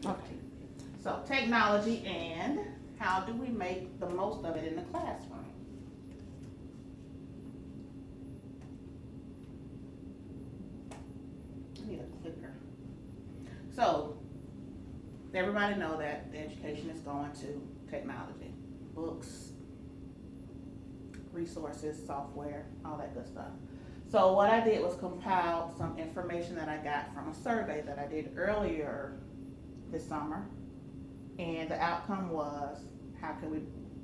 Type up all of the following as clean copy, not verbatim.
Okay, so technology and how do we make the most of it in the classroom? I need a clicker. So, everybody know that the education is going to technology, books, resources, software, all that good stuff. So what I did was compile some information that I got from a survey that I did earlier this summer. And the outcome was, how can we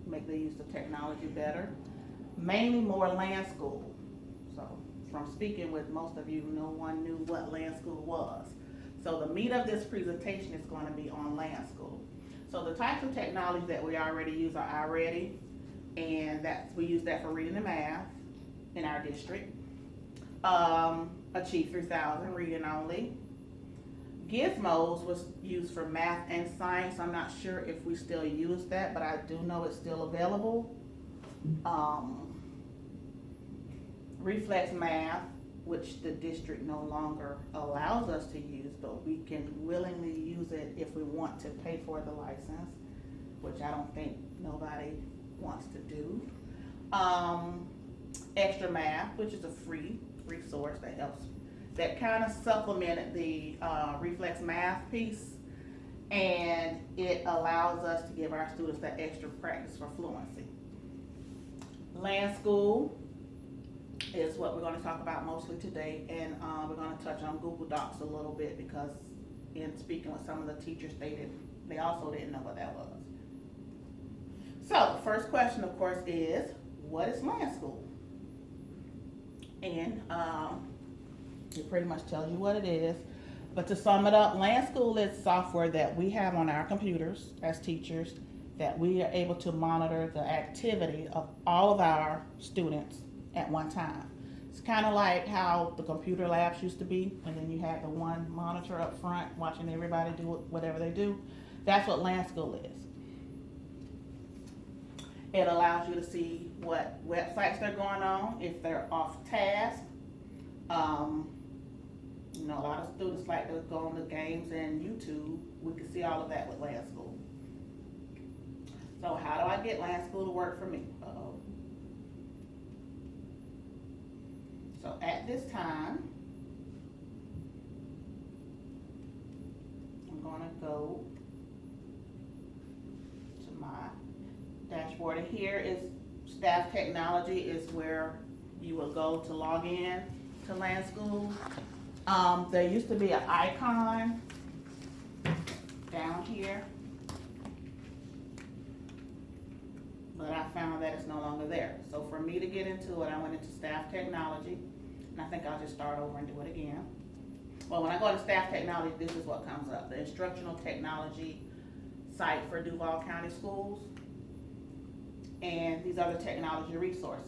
make the use of technology better? Mainly more land school. So from speaking with most of you, no one knew what land school was. So the meat of this presentation is going to be on land school. So the types of technology that we already use are iReady, and we use that for reading and math in our district. Achieve 3000, reading only. Gizmos was used for math and science. I'm not sure if we still use that, but I do know it's still available. Reflex Math, which the district no longer allows us to use, but we can willingly use it if we want to pay for the license, which I don't think nobody wants to do. Extra Math, which is a free resource that helps, that kind of supplemented the Reflex Math piece, and it allows us to give our students that extra practice for fluency. Land School is what we're going to talk about mostly today, and we're going to touch on Google Docs a little bit because in speaking with some of the teachers, they also didn't know what that was. So first question, of course, is what is Land School? And it pretty much tells you what it is. But to sum it up, Land School is software that we have on our computers as teachers that we are able to monitor the activity of all of our students at one time. It's kind of like how the computer labs used to be, and then you had the one monitor up front watching everybody do whatever they do. That's what Land School is. It allows you to see what websites they're going on, if they're off task. A lot of students like to go on the games and YouTube. We can see all of that with Land School. So how do I get Land School to work for me? So at this time, I'm going to go to my dashboard, and here is Staff Technology is where you will go to log in to Land School. There used to be an icon down here, but I found that it's no longer there. So for me to get into it, I went into Staff Technology, and I think I'll just start over and do it again. Well, when I go to Staff Technology, this is what comes up: the instructional technology site for Duval County Schools, and these are the technology resources.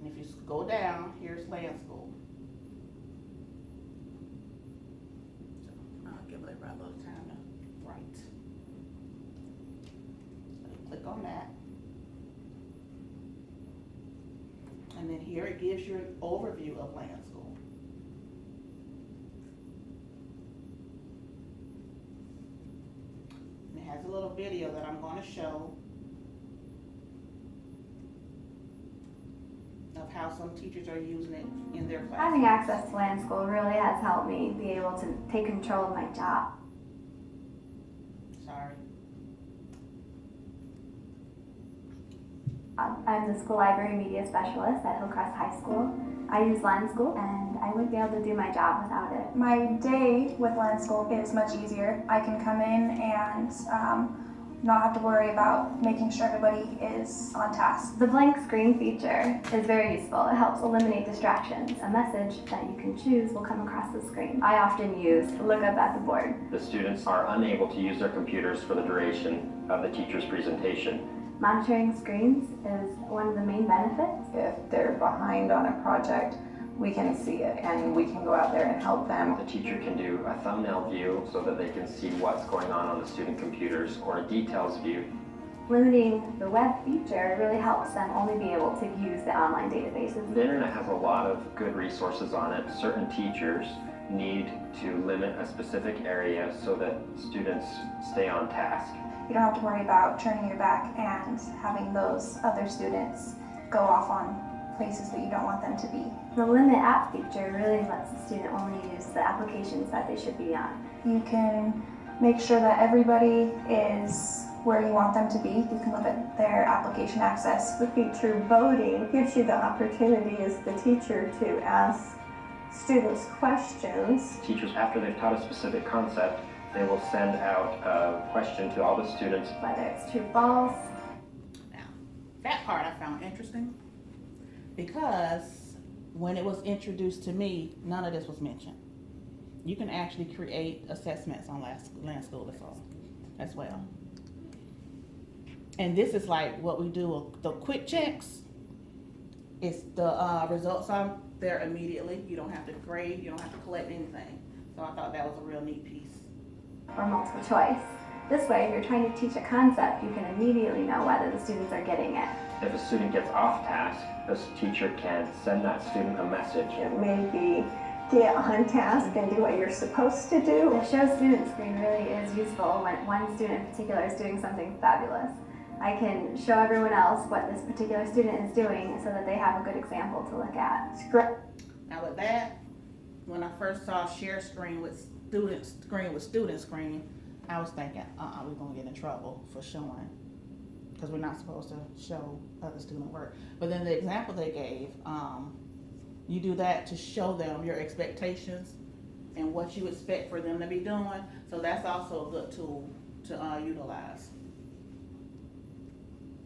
And if you go down, here's Land School. So I'll give it a little time to write. So you click on that. And then here it gives you an overview of Land School. And it has a little video that I'm going to show of how some teachers are using it in their classes. Having access to Land School really has helped me be able to take control of my job. Sorry. I'm the school library media specialist at Hillcrest High School. I use Land School, and I wouldn't be able to do my job without it. My day with Land School is much easier. I can come in and not have to worry about making sure everybody is on task. The blank screen feature is very useful. It helps eliminate distractions. A message that you can choose will come across the screen. I often use look up at the board. The students are unable to use their computers for the duration of the teacher's presentation. Monitoring screens is one of the main benefits. If they're behind on a project, we can see it and we can go out there and help them. The teacher can do a thumbnail view so that they can see what's going on the student computers, or a details view. Limiting the web feature really helps them only be able to use the online databases. The internet has a lot of good resources on it. Certain teachers need to limit a specific area so that students stay on task. You don't have to worry about turning your back and having those other students go off on places that you don't want them to be. The limit app feature really lets the student only use the applications that they should be on. You can make sure that everybody is where you want them to be. You can limit their application access. The feature voting gives you the opportunity as the teacher to ask students questions. Teachers, after they've taught a specific concept, they will send out a question to all the students. Whether it's true, false. Now, that part I found interesting because when it was introduced to me, none of this was mentioned. You can actually create assessments on Land School as well. And this is like what we do, the quick checks. It's the results are there immediately. You don't have to grade, you don't have to collect anything. So I thought that was a real neat piece. Or multiple choice. This way, if you're trying to teach a concept, you can immediately know whether the students are getting it. If a student gets off task, the teacher can send that student a message. It may be get on task and do what you're supposed to do. The show student screen really is useful when one student in particular is doing something fabulous. I can show everyone else what this particular student is doing so that they have a good example to look at. It's great. Now with that, when I first saw share screen with student screen, I was thinking, we're gonna get in trouble for showing, because we're not supposed to show other student work. But then the example they gave, you do that to show them your expectations and what you expect for them to be doing. So that's also a good tool to utilize.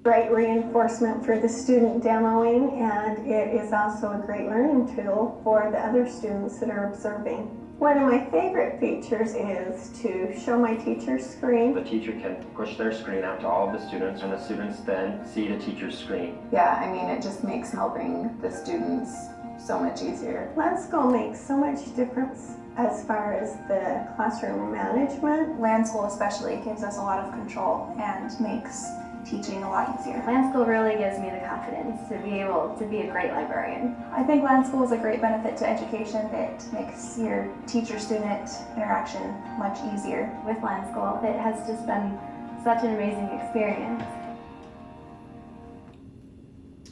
Great reinforcement for the student demoing, and it is also a great learning tool for the other students that are observing. One of my favorite features is to show my teacher's screen. The teacher can push their screen out to all of the students, and the students then see the teacher's screen. Yeah, I mean, it just makes helping the students so much easier. Land School makes so much difference as far as the classroom management. Land School especially gives us a lot of control and makes teaching a lot easier. Land School really gives me the confidence to be able to be a great librarian. I think Land School is a great benefit to education. It makes your teacher-student interaction much easier. With Land School, it has just been such an amazing experience.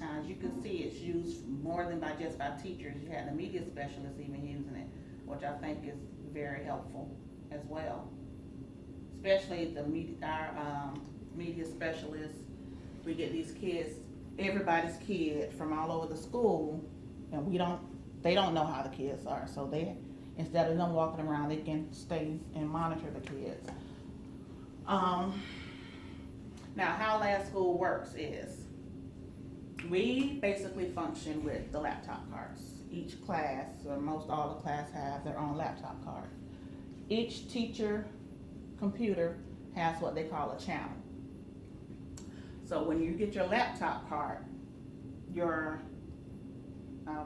As you can see, it's used more than by teachers. You had the media specialists even using it, which I think is very helpful as well. Especially our media specialists. We get these kids, everybody's kid from all over the school, and they don't know how the kids are. So instead of them walking around, they can stay and monitor the kids. Now how Land School works is, we basically function with the laptop cards. Each class, or most all the class have their own laptop card. Each teacher computer has what they call a channel. So when you get your laptop card, I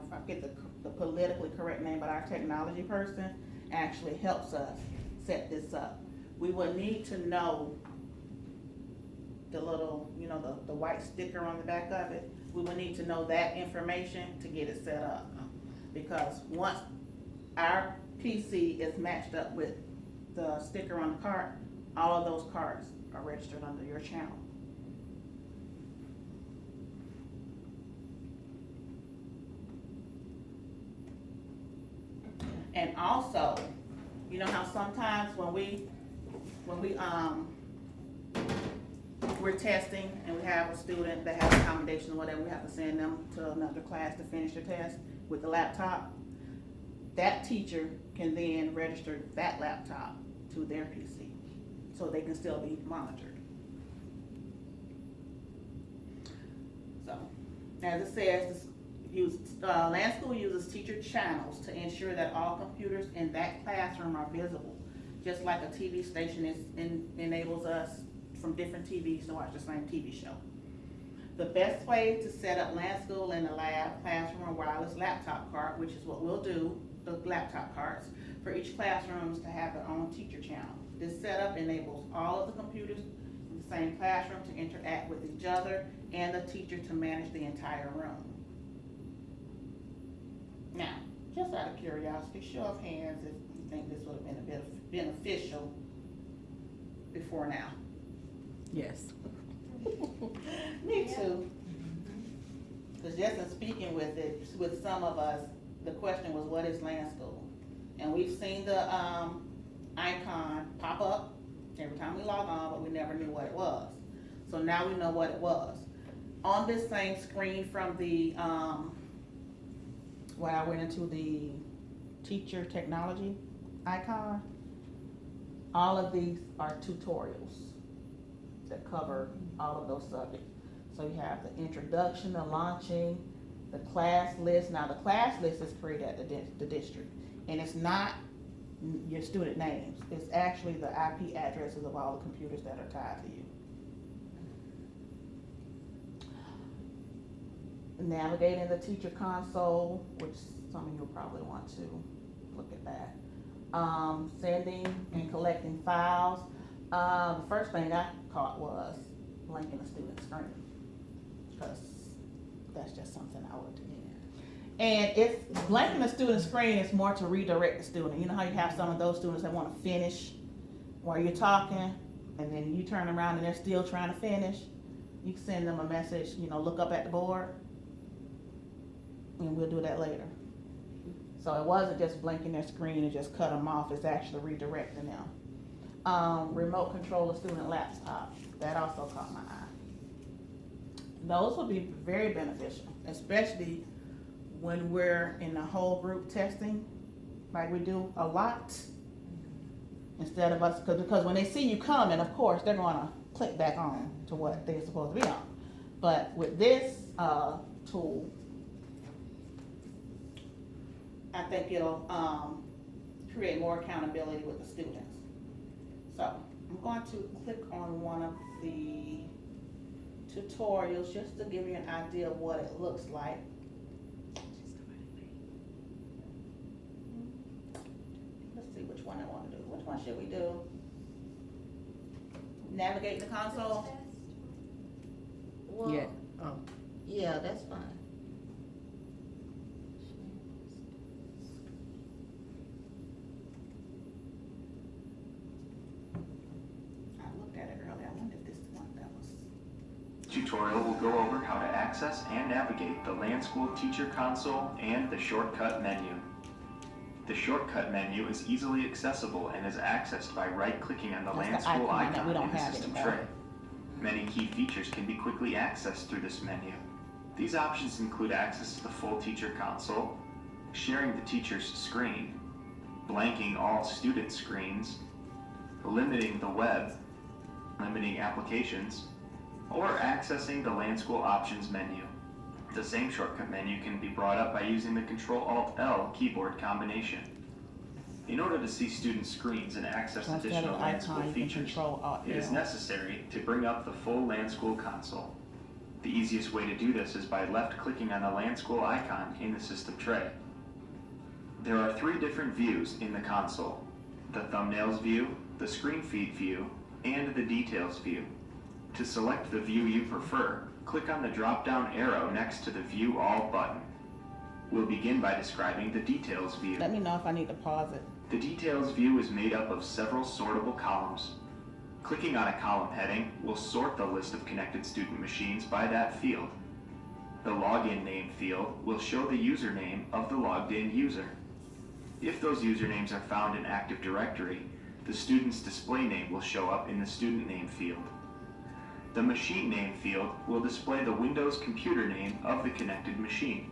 forget the politically correct name, but our technology person actually helps us set this up. We will need to know the little, the white sticker on the back of it. We will need to know that information to get it set up. Because once our PC is matched up with the sticker on the card, all of those cards are registered under your channel. And also, you know how sometimes when we're testing and we have a student that has accommodation or whatever, we have to send them to another class to finish their test with the laptop. That teacher can then register that laptop to their PC so they can still be monitored. So, as it says, Land School uses teacher channels to ensure that all computers in that classroom are visible, just like a TV station enables us from different TVs to watch the same TV show. The best way to set up Land School in the lab, classroom, or wireless laptop card, which is what we'll do, the laptop cards, for each classroom is to have their own teacher channel. This setup enables all of the computers in the same classroom to interact with each other and the teacher to manage the entire room. Now, Just out of curiosity, show of hands if you think this would have been a bit beneficial before now. Yes. Me too. Because just in speaking with it, with some of us, the question was, what is land school? And we've seen the icon pop up every time we log on, but we never knew what it was. So now we know what it was. On this same screen from the, when I went into the teacher technology icon, all of these are tutorials that cover all of those subjects. So you have the introduction, the launching, the class list. Now the class list is created at the district, and it's not your student names. It's actually the IP addresses of all the computers that are tied to you. Navigating the teacher console, which some of you will probably want to look at that. Sending and collecting files. The first thing I caught was blanking the student screen, because that's just something I would do. And it's blanking the student screen is more to redirect the student. You know how you have some of those students that want to finish while you're talking, and then you turn around and they're still trying to finish. You can send them a message, look up at the board, and we'll do that later. So it wasn't just blinking their screen and just cut them off, it's actually redirecting them. Remote control of student laptop, that also caught my eye. Those would be very beneficial, especially when we're in the whole group testing, like we do a lot. Instead of us, because when they see you coming, of course, they're gonna click back on to what they're supposed to be on. But with this tool, I think it'll create more accountability with the students. So I'm going to click on one of the tutorials just to give you an idea of what it looks like. Let's see which one I want to do. Which one should we do? Navigate the console? Yeah. Yeah, that's fine. I looked at it earlier. I wonder if this is the one that was. Tutorial will go over how to access and navigate the Land School Teacher Console and the shortcut menu. The shortcut menu is easily accessible and is accessed by right-clicking on the That's Land the School icon that icon we don't in the have system anymore. tray. Many key features can be quickly accessed through this menu. These options include access to the full teacher console, sharing the teacher's screen, blanking all student screens, limiting the web, limiting applications, or accessing the Land School options menu. The same shortcut menu can be brought up by using the Control-Alt-L keyboard combination. In order to see student screens and access So instead additional of Land School icon, you can features, Control-Alt-L. it is necessary to bring up the full Land School console. The easiest way to do this is by left-clicking on the Land School icon in the system tray. There are 3 different views in the console: the Thumbnails view, the Screen Feed view, and the Details view. To select the view you prefer, click on the drop-down arrow next to the View All button. We'll begin by describing the Details view. Let me know if I need to pause it. The Details view is made up of several sortable columns. Clicking on a column heading will sort the list of connected student machines by that field. The Login Name field will show the username of the logged in user. If those usernames are found in Active Directory, the student's display name will show up in the Student Name field. The Machine Name field will display the Windows computer name of the connected machine.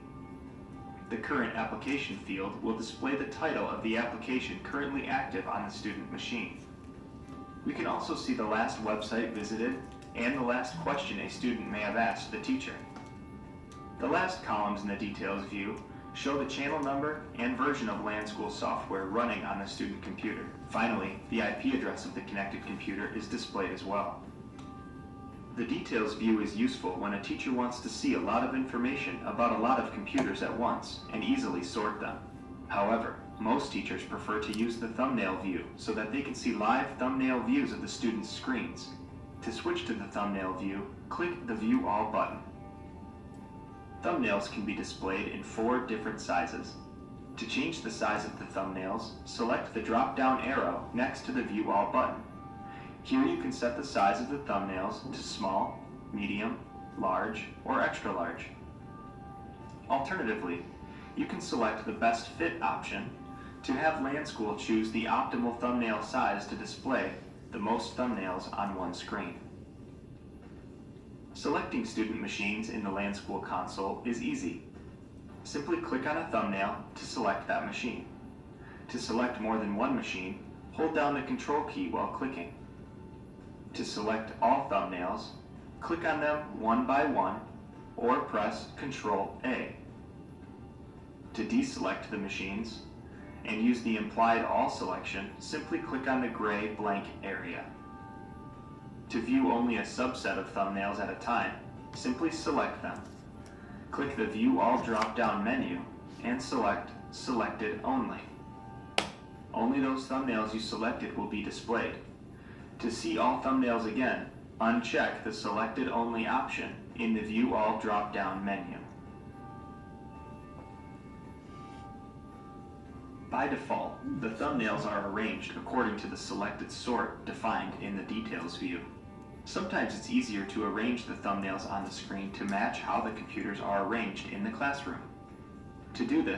The Current Application field will display the title of the application currently active on the student machine. We can also see the last website visited and the last question a student may have asked the teacher. The last columns in the Details view show the channel number and version of Land School software running on the student computer. Finally, the IP address of the connected computer is displayed as well. The Details view is useful when a teacher wants to see a lot of information about a lot of computers at once and easily sort them. However, most teachers prefer to use the Thumbnail view so that they can see live thumbnail views of the students' screens. To switch to the Thumbnail view, click the View All button. Thumbnails can be displayed in 4 different sizes. To change the size of the thumbnails, select the drop-down arrow next to the View All button. Here you can set the size of the thumbnails to small, medium, large, or extra large. Alternatively, you can select the Best Fit option to have Land School choose the optimal thumbnail size to display the most thumbnails on one screen. Selecting student machines in the Land School console is easy. Simply click on a thumbnail to select that machine. To select more than one machine, hold down the Control key while clicking. To select all thumbnails, click on them one by one or press Control A. To deselect the machines and use the implied all selection, simply click on the gray blank area. To view only a subset of thumbnails at a time, simply select them. Click the View All drop-down menu and select Selected Only. Only those thumbnails you selected will be displayed. To see all thumbnails again, uncheck the Selected Only option in the View All drop-down menu. By default, the thumbnails are arranged according to the selected sort defined in the Details view. Sometimes it's easier to arrange the thumbnails on the screen to match how the computers are arranged in the classroom. To do this,